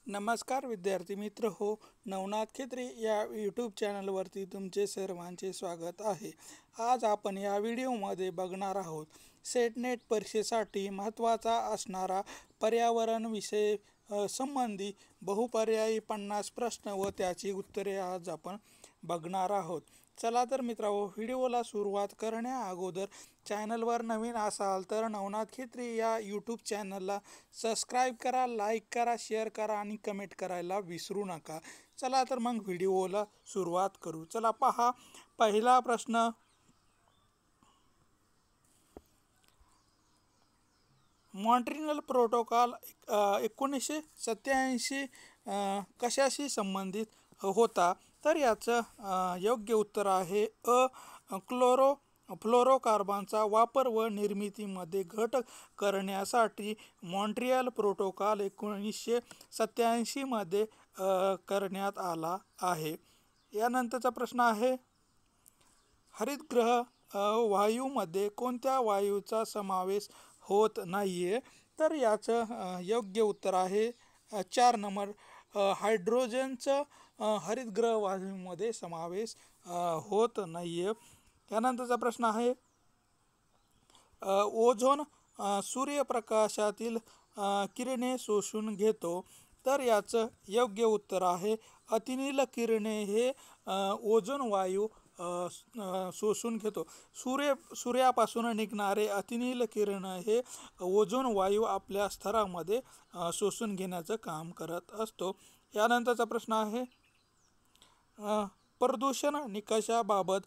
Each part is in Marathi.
नमस्कार विद्यार्थी मित्र हो. नवनाथ खेत्रे या यूट्यूब चॅनलवरती तुमचे सर्वांचे स्वागत आहे. आज आपण या व्हिडिओमध्ये बघणार आहोत सेटनेट परीक्षेसाठी महत्त्वाचा असणारा पर्यावरण विषय संबंधी बहुपर्यायी 50 प्रश्न व त्याची उत्तरे आज आपण बघणार आहोत. चला तर मित्रांनो, व्हिडिओला सुरुवात करण्या अगोदर चॅनलवर नवीन असाल तर नवनाथ खेत्री या यूट्यूब चॅनलला सबस्क्राईब करा, लाईक करा, शेअर करा आणि कमेंट करायला विसरू नका. चला तर मग व्हिडिओला सुरुवात करू. चला पहा, पहिला प्रश्न. मॉन्ट्रियल प्रोटोकॉल 1987 कशाशी संबंधित होता? तर याचं योग्य उत्तर आहे फ्लोरोकार्बनचा वापर व निर्मितीमध्ये घट करण्यासाठी मॉन्ट्रियल प्रोटोकॉल 1987 मध्ये करण्यात आला आहे. यानंतरचा प्रश्न आहे, हरितगृह वायूमध्ये कोणत्या वायूचा समावेश होत नाहीये? तर याचं योग्य उत्तर आहे 4 नंबर, हायड्रोजनचं हरितगृह वायूमध्ये समावेश होत नाहीये. त्यानंतरचा प्रश्न आहे, ओझोन सूर्यप्रकाशातील किरणे शोषून घेतो. तर याचं योग्य उत्तर आहे अतिनील किरणे हे ओझोन वायू शोषून घेतो. सूर्यापासून निघणारे अतिनील किरण हे ओझोन वायू आपल्या स्तरामध्ये शोषून घेण्याचं काम करत असतो. यानंतरचा प्रश्न आहे, प्रदूषण निकषाबाबत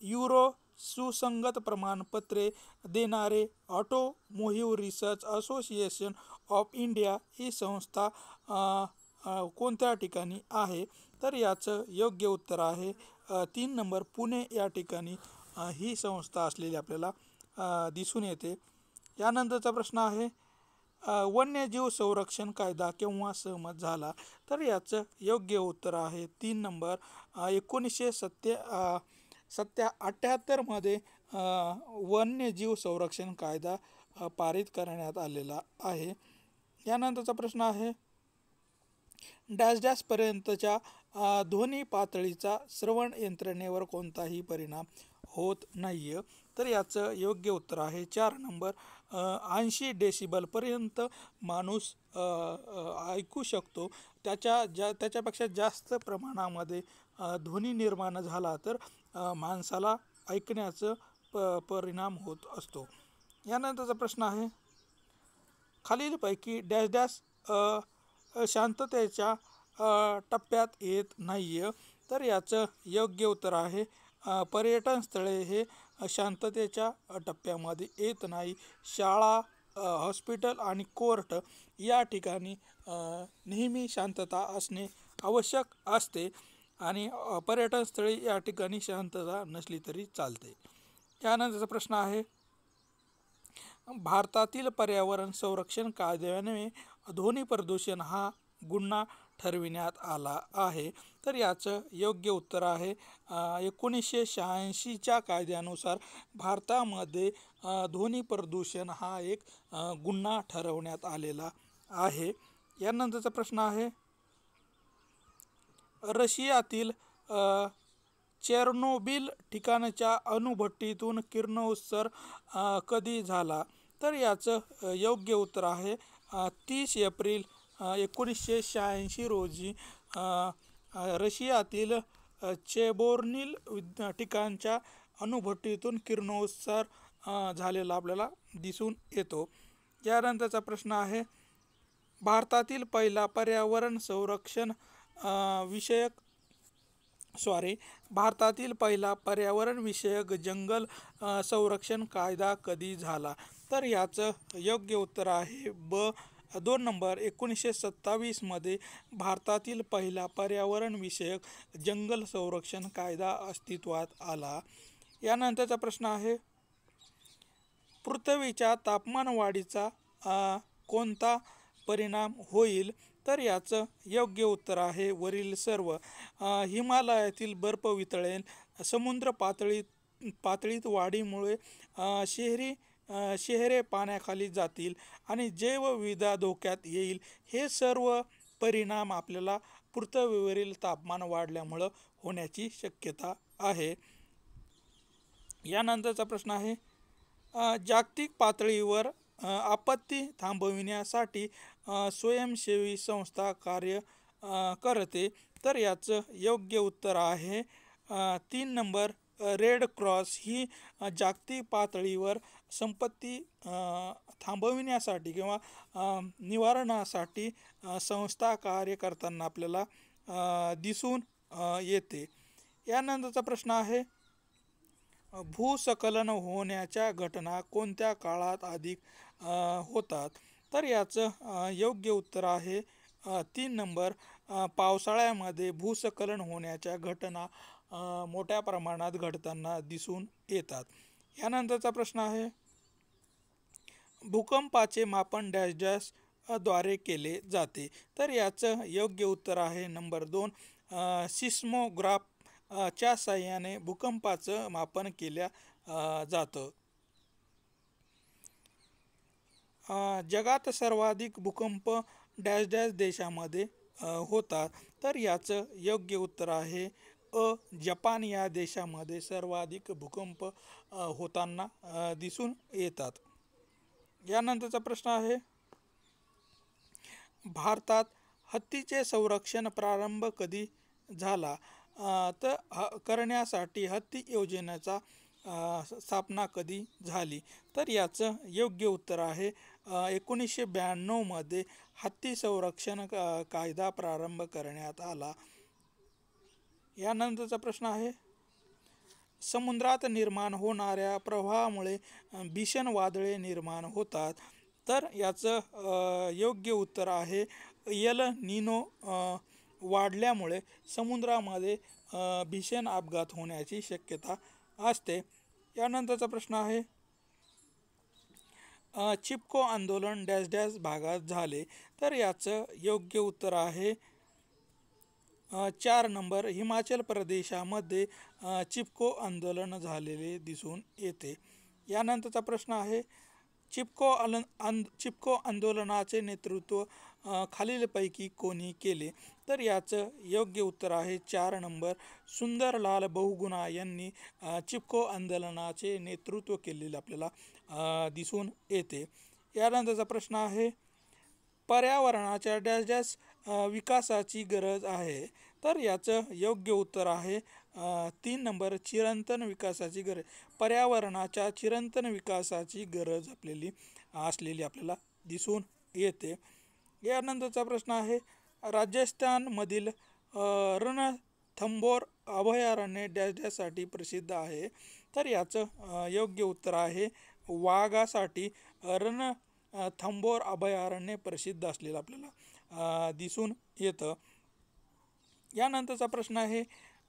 युरो सुसंगत प्रमाणपत्रे देणारे automotive research association of India ही संस्था कोणत्या ठिकाणी आहे? तर याचं योग्य उत्तर आहे 3 नंबर, पुणे या ठिकाणी ही संस्था असलेली आपल्याला दिसून येते. यानंतरचा प्रश्न आहे, वन्यजीव संरक्षण कायदा केव्हा सहमत झाला? तर याचं योग्य उत्तर आहे 3 नंबर, 1978 मध्ये वन्यजीव संरक्षण कायदा पारित करण्यात आलेला आहे. यानंतरचा प्रश्न आहे, डॅश डॅश पर्यंतच्या ध्वनी पातळीचा श्रवण यंत्रणेवर कोणताही परिणाम होत नाहीये? तर याचं योग्य उत्तर आहे 4 नंबर, 80 डेसिबलपर्यंत माणूस ऐकू शकतो. त्याच्यापेक्षा जास्त प्रमाणामध्ये ध्वनी निर्माण झाला तर माणसाला ऐकण्याचं परिणाम होत असतो. यानंतरचा प्रश्न आहे, खालीलपैकी डॅश डॅश शांततेच्या टप्प्यात येत नाहीये? तर याचं योग्य उत्तर आहे पर्यटन स्थळे हे शांततेच्या टप्प्यामध्ये येत नाही. शाळा, हॉस्पिटल आणि कोर्ट या ठिकाणी नेहमी शांतता असणे आवश्यक असते आणि पर्यटन स्थळी या ठिकाणी शांतता नसली तरी चालते. त्यानंतरचा प्रश्न आहे, भारतातील पर्यावरण संरक्षण कायद्याने ध्वनी प्रदूषण हा गुन्हा ठरविण्यात आला आहे. तर याचं योग्य उत्तर आहे 1986च्या कायद्यानुसार भारतामध्ये ध्वनी प्रदूषण हा एक गुन्हा ठरवण्यात आलेला आहे. यानंतरचा प्रश्न आहे, रशियातील चेर्नोबिल ठिकाणच्या अणुभट्टीतून किरणोत्सर्ग कधी झाला? तर याचं योग्य उत्तर आहे 30 एप्रिल 1986 रोजी रशियातील चेबोर्निल ठिकाणच्या अणुभट्टीतून किरणोत्सर्ग झालेला आपल्याला दिसून येतो. यानंतरचा प्रश्न आहे, भारतातील पहिला पर्यावरण संरक्षण विषयक जंगल संरक्षण कायदा कधी झाला? तर याचं योग्य उत्तर आहे 2 नंबर, 1927 मध्ये भारतातील पहिला पर्यावरण विषयक जंगल संरक्षण कायदा अस्तित्वात आला. यानंतरचा प्रश्न आहे, पृथ्वीच्या तापमानवाढीचा कोणता परिणाम होईल? तर याचं योग्य उत्तर आहे वरील सर्व. हिमालयातील बर्फ वितळेल, समुद्र पातळीत वाढीमुळे शहरे पाण्याखाली जातील आणि जैवविविधता धोक्यात येईल. हे सर्व परिणाम आपल्याला पृथ्वीवरील तापमान वाढल्यामुळं होण्याची शक्यता आहे. यानंतरचा प्रश्न आहे, जागतिक पातळीवर आपत्ती थांबविण्यासाठी स्वयंसेवी संस्था कार्य करते. तर याचं योग्य उत्तर आहे 3 नंबर रेड क्रॉस. ही जागतिक पातळीवर संपत्ती थांबविण्यासाठी किंवा निवारणासाठी संस्था कार्य करताना आपल्याला दिसून येते. यानंतरचा प्रश्न आहे, भूस्खलन होण्याच्या घटना कोणत्या काळात अधिक होतात? तर याचं योग्य उत्तर आहे 3 नंबर पावसाळ्यामध्ये भूस्खलन होण्याच्या घटना मोठ्या प्रमाणात घडताना दिसून येतात. यानंतरचा प्रश्न आहे, भूकंपाचे मापन डॅश डॅश द्वारे केले जाते. तर याचं योग्य उत्तर आहे नंबर 2 सिस्मोग्राफ च्या साहाय्याने भूकंपाचं मापन केल्या जातं. जगात सर्वाधिक भूकंप डॅश डॅश देशामध्ये होतात. तर याचं योग्य उत्तर आहे जपान या देशामध्ये सर्वाधिक भूकंप होताना दिसून येतात. यानंतरचा प्रश्न आहे, भारतात हत्तीचे संरक्षण प्रारंभ कधी झाला? तर करण्यासाठी हत्ती योजनेचा स्थापना कधी झाली? तर याचं योग्य उत्तर आहे 1992 मध्ये हत्ती संरक्षण कायदा प्रारंभ करण्यात आला. यानंतरचा प्रश्न आहे, समुद्रात निर्माण होणाऱ्या प्रवाहामुळे भीषण वादळे निर्माण होतात. तर याचं योग्य उत्तर आहे एल निनो वाढल्यामुळे समुद्रामध्ये भीषण अपघात होण्याची शक्यता असते. यानंतरचा प्रश्न आहे, चिपको आंदोलन डॅश डॅश भागात झाले. तर याचं योग्य उत्तर आहे 4 नंबर हिमाचल प्रदेशामध्ये चिपको आंदोलन झालेले दिसून येते. यानंतरचा प्रश्न आहे, चिपको आंदोलनाचे नेतृत्व खालीलपैकी कोणी केले? तर याचं योग्य उत्तर आहे 4 नंबर सुंदरलाल बहुगुणा यांनी चिपको आंदोलनाचे नेतृत्व केलेले आपल्याला दिसून येते. यानंतरचा प्रश्न आहे, पर्यावरणाच्या डॅश डॅश विकासाची गरज आहे. तर याचं योग्य उत्तर आहे 3 नंबर चिरंतन विकासाची गरज. पर्यावरणाच्या चिरंतन विकासाची गरज असलेली आपल्याला दिसून येते. यानंतरचा प्रश्न आहे, राजस्थानमधील रणथंबोर अभयारण्य डॅश डॅशसाठी प्रसिद्ध आहे. तर याचं योग्य उत्तर आहे वाघासाठी रणथंबोर अभयारण्य प्रसिद्ध असलेलं आपल्याला दिसून येतं. यानंतरचा प्रश्न आहे,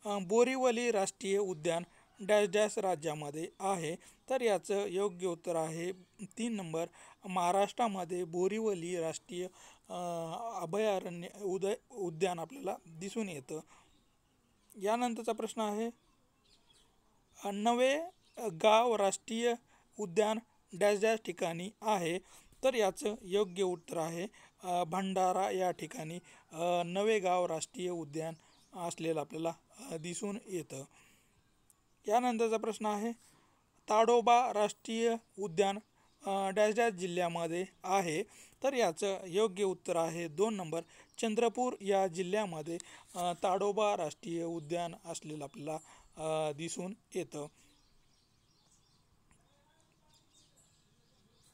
बोरीवली राष्ट्रीय उद्यान डॅश डॅश राज्यामध्ये आहे. तर याचं योग्य उत्तर आहे 3 नंबर महाराष्ट्रामध्ये बोरीवली राष्ट्रीय अभयारण्य उद्यान आपल्याला दिसून येतं. यानंतरचा प्रश्न आहे, नवे गाव राष्ट्रीय उद्यान डॅश डॅश ठिकाणी आहे. तर याचं योग्य उत्तर आहे भंडारा या ठिकाणी नवेगाव राष्ट्रीय उद्यान असलेलं आपल्याला दिसून येतं. यानंतरचा प्रश्न आहे, ताडोबा राष्ट्रीय उद्यान डॅश डॅश जिल्ह्यामध्ये आहे. तर याचं योग्य उत्तर आहे 2 नंबर चंद्रपूर या जिल्ह्यामध्ये ताडोबा राष्ट्रीय उद्यान असलेलं आपल्याला दिसून येतं.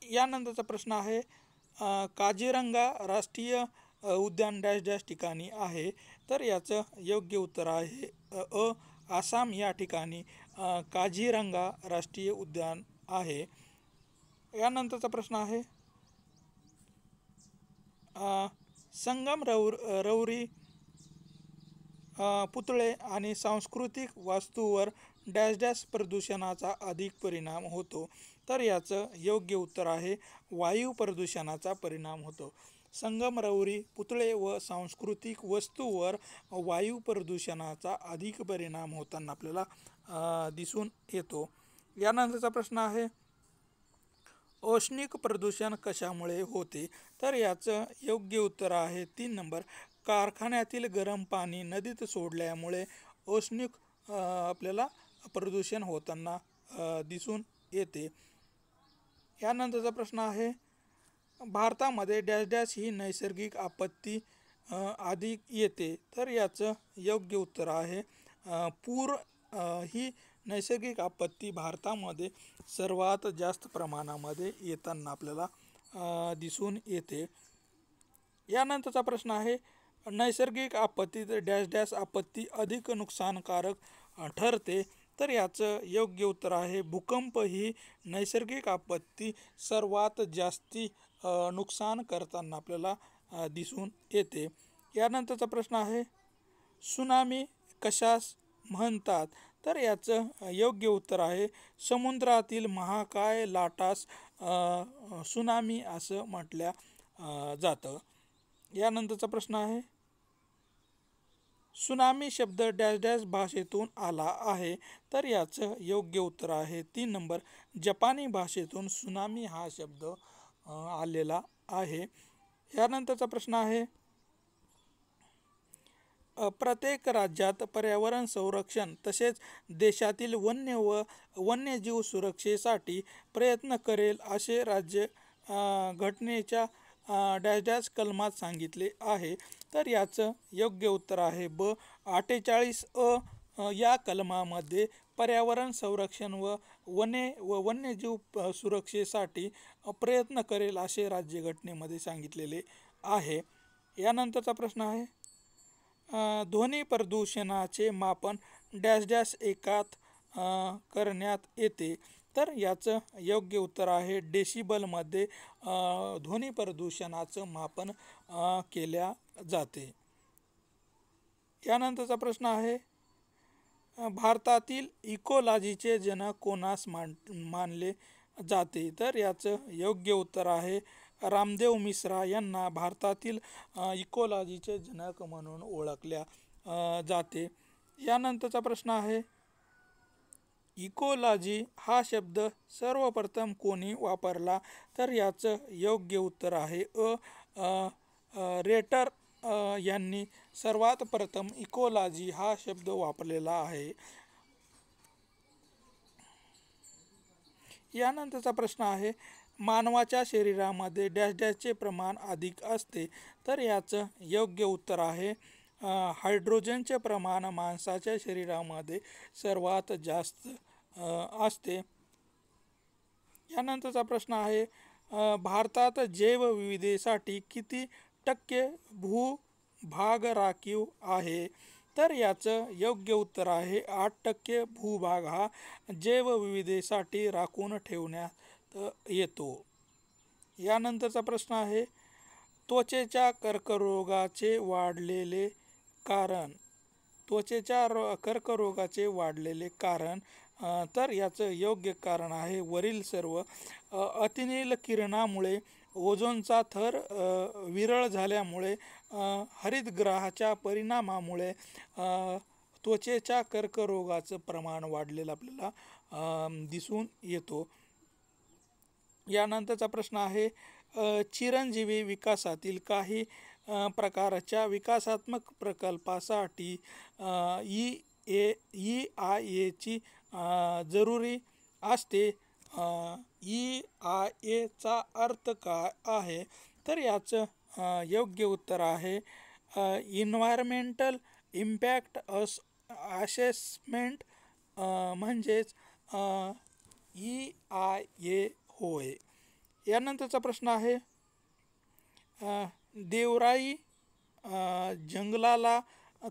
यानंतरचा प्रश्न आहे, काझीरंगा राष्ट्रीय उद्यान डॅश डॅश ठिकाणी आहे. तर याचं योग्य उत्तर आहे आसाम या ठिकाणी काझीरंगा राष्ट्रीय उद्यान आहे. यानंतरचा प्रश्न आहे, संगमरवरी पुतळे आणि सांस्कृतिक वास्तूवर डॅश डॅश प्रदूषणाचा अधिक परिणाम होतो. तर याचं योग्य उत्तर आहे वायू प्रदूषणाचा परिणाम होतो. संगमरवरी पुतळे व सांस्कृतिक वस्तूवर वायू प्रदूषणाचा अधिक परिणाम होताना आपल्याला दिसून येतो. यानंतरचा प्रश्न आहे, औष्णिक प्रदूषण कशामुळे होते? तर याचं योग्य उत्तर आहे 3 नंबर, कारखान्यातील गरम पाणी नदीत सोडल्यामुळे औष्णिक आपल्याला प्रदूषण होताना दिसून येते. यानंतरचा प्रश्न आहे, भारतामध्ये डॅश डॅश ही नैसर्गिक आपत्ती अधिक येते? तर याचं योग्य उत्तर आहे पूर ही नैसर्गिक आपत्ती भारतामध्ये सर्वात जास्त प्रमाणामध्ये येताना आपल्याला दिसून येते. यानंतरचा प्रश्न आहे, नैसर्गिक आपत्तीत डॅश डॅश आपत्ती अधिक नुकसानकारक ठरते? तर याचं योग्य उत्तर आहे भूकंप ही नैसर्गिक आपत्ती सर्वात जास्ती नुकसान करताना आपल्याला दिसून येते. यानंतरचा प्रश्न आहे, सुनामी कशास म्हणतात? तर याचं योग्य उत्तर आहे समुद्रातील महाकाय लाटास सुनामी असं म्हटल्या जातं. यानंतरचा प्रश्न आहे, सुनामी शब्द डॅश डॅश भाषेतून आला आहे? तर याचं योग्य उत्तर आहे 3 नंबर, जपानी भाषेतून सुनामी हा शब्द आलेला आहे. यानंतरचा प्रश्न आहे, प्रत्येक राज्यात पर्यावरण संरक्षण तसेच देशातील वन्यजीव सुरक्षेसाठी प्रयत्न करेल असे राज्य घटनेच्या डॅश डॅश कलमात सांगितले आहे? तर याचं योग्य उत्तर आहे 48 या कलमामध्ये पर्यावरण संरक्षण व वन्यजीव सुरक्षेसाठी प्रयत्न करेल असे राज्यघटनेमध्ये सांगितलेले आहे. यानंतरचा प्रश्न आहे, ध्वनी प्रदूषणाचे मापन डॅश डॅश एकात करण्यात येते? तर याचं योग्य उत्तर आहे डेसिबलमध्ये ध्वनी प्रदूषणाचं मापन केल्या जाते. यानंतरचा प्रश्न आहे, भारतातील इकोलॉजीचे जनक कोणास मानले जाते? तर याचं योग्य उत्तर आहे रामदेव मिश्रा यांना भारतातील इकोलॉजीचे जनक म्हणून ओळखल्या जाते. यानंतरचा प्रश्न आहे, इकोलॉजी हा शब्द सर्वप्रथम कोणी वापरला? तर याचं योग्य उत्तर आहे रेटर यांनी सर्वात प्रथम इकोलॉजी हा शब्द वापरलेला आहे. यानंतरचा प्रश्न आहे, मानवाच्या शरीरामध्ये डॅश डॅशचे प्रमाण अधिक असते? तर याचं योग्य उत्तर आहे हायड्रोजनचे प्रमाण माणसाच्या शरीरामध्ये सर्वात जास्त असते. यानंतरचा प्रश्न आहे, भारतात जैवविविधतेसाठी किती टक्के भूभाग राखीव आहे? तर याचं योग्य उत्तर आहे 8% भूभाग हा जैवविविधतेसाठी राखून ठेवण्यात येतो. यानंतरचा प्रश्न आहे, त्वचेच्या कर्करोगाचे वाढलेले कारण? त्वचेच्या कर्करोगाचे वाढलेले कारण तर याचं योग्य कारण आहे वरील सर्व. अतिनील किरणामुळे ओझोनचा थर विरळ झाल्यामुळे हरितगृहाच्या परिणामामुळे त्वचेच्या कर्करोगाचं प्रमाण वाढलेलं आपल्याला दिसून येतो. यानंतरचा प्रश्न आहे, चिरंजीवी विकासातील काही प्रकारच्या विकासात्मक प्रकल्पासाठी EIA ची जरुरी असते. EIA चा अर्थ काय आहे? तर याचं योग्य उत्तर आहे इन्व्हायरमेंटल इम्पॅक्ट असेसमेंट म्हणजेच EIA होय. यानंतरचा प्रश्न आहे, देवराई जंगलाला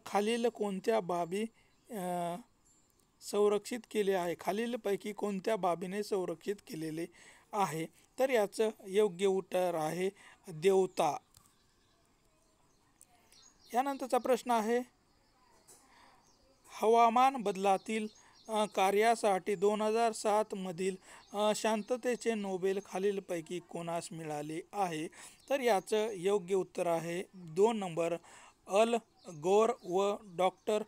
खालील कोणत्या बाबी संरक्षित केले आहे? खालीलपैकी कोणत्या बाबीने संरक्षित केलेले आहे? तर याचं योग्य उत्तर आहे देवता. यानंतरचा प्रश्न आहे, हवामान बदलातील कार्यासाठी 2007 मधील शांततेचे नोबेल खालीलपैकी कोणास मिळाले आहे? तर याचं योग्य उत्तर आहे 2 नंबर, अल गोर व डॉक्टर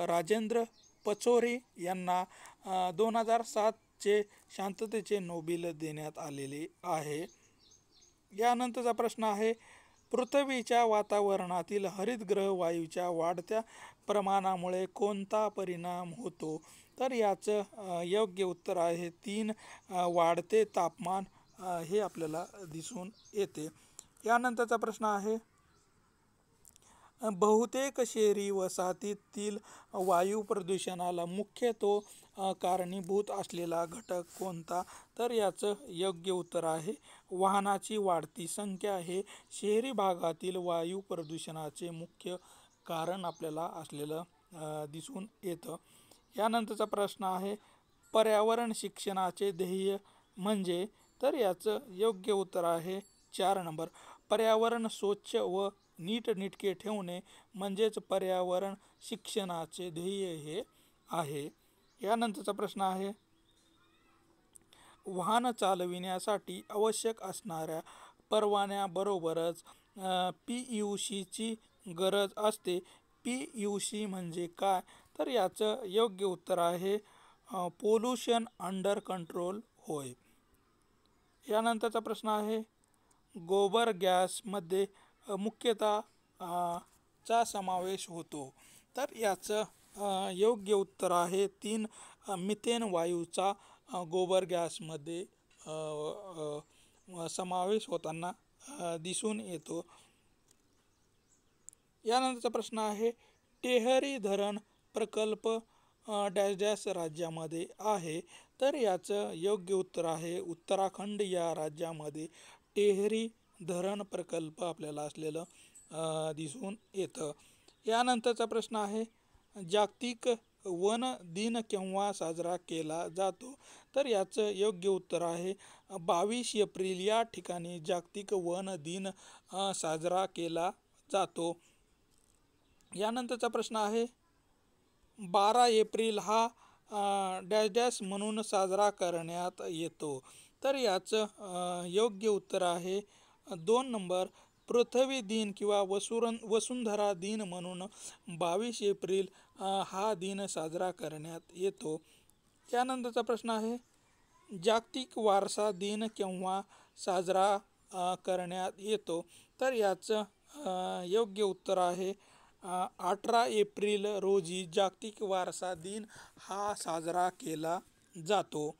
राजेंद्र पचौरी यांना 2007 शांततेचे नोबेल देण्यात आलेले आहे. यानंतरचा प्रश्न आहे, पृथ्वीच्या वातावरणातील हरितगृह वायूच्या वाढत्या प्रमाणामुळे कोणता परिणाम होतो? तर याचं योग्य उत्तर आहे 3 वाढते तापमान हे आपल्याला दिसून येते. यानंतरचा प्रश्न आहे, बहुतेक शहरी वसाहतीतील वायू प्रदूषणाला मुख्यतः कारणीभूत असलेला घटक कोणता? तर याचं योग्य उत्तर आहे वाहनाची वाढती संख्या हे शहरी भागातील वायू प्रदूषणाचे मुख्य कारण आपल्याला असलेलं दिसून येतं. यानंतरचा प्रश्न आहे, पर्यावरण शिक्षणाचे ध्येय म्हणजे? तर याचं योग्य उत्तर आहे 4 नंबर, पर्यावरण स्वच्छ व नीटनेटके ठेवणे म्हणजेच पर्यावरण शिक्षणाचे ध्येय हे आहे. यानंतरचा प्रश्न आहे, वाहन चालविण्यासाठी आवश्यक असणाऱ्या परवान्याबरोबरच PUCची गरज असते. PUC म्हणजे काय? तर याचं योग्य उत्तर आहे पोल्युशन अंडर कंट्रोल होय. यानंतरचा प्रश्न आहे, गोबर गॅसमध्ये मुख्यतः चा समावेश होतो. तर याचं योग्य उत्तर आहे 3 मिथेन वायूचा गोबर गॅसमध्ये समावेश होताना दिसून येतो. यानंतरचा प्रश्न आहे, टेहरी धरण प्रकल्प डॅश डॅश राज्यामध्ये आहे? तर याचं योग्य उत्तर आहे उत्तराखंड या राज्यामध्ये टेहरी धरण प्रकल्प आपल्याला असलेलं दिसून येतं. यानंतरचा प्रश्न आहे, जागतिक वन दिन केव्हा साजरा केला जातो? तर याचं योग्य उत्तर आहे 22 एप्रिल या ठिकाणी जागतिक वन दिन साजरा केला जातो. यानंतरचा प्रश्न आहे, 12 एप्रिल हा डॅश डॅश म्हणून साजरा करण्यात येतो? तर याचं योग्य उत्तर आहे 2 नंबर, पृथ्वी दिन किंवा वसुंधरा दिन म्हणून 22 एप्रिल हा दिन साजरा करण्यात येतो. यानंतरचा प्रश्न आहे, जागतिक वारसा दिन केव्हा साजरा करण्यात येतो? तर याचं योग्य उत्तर आहे 18 एप्रिल रोजी जागतिक वारसा दिन हा साजरा केला जातो.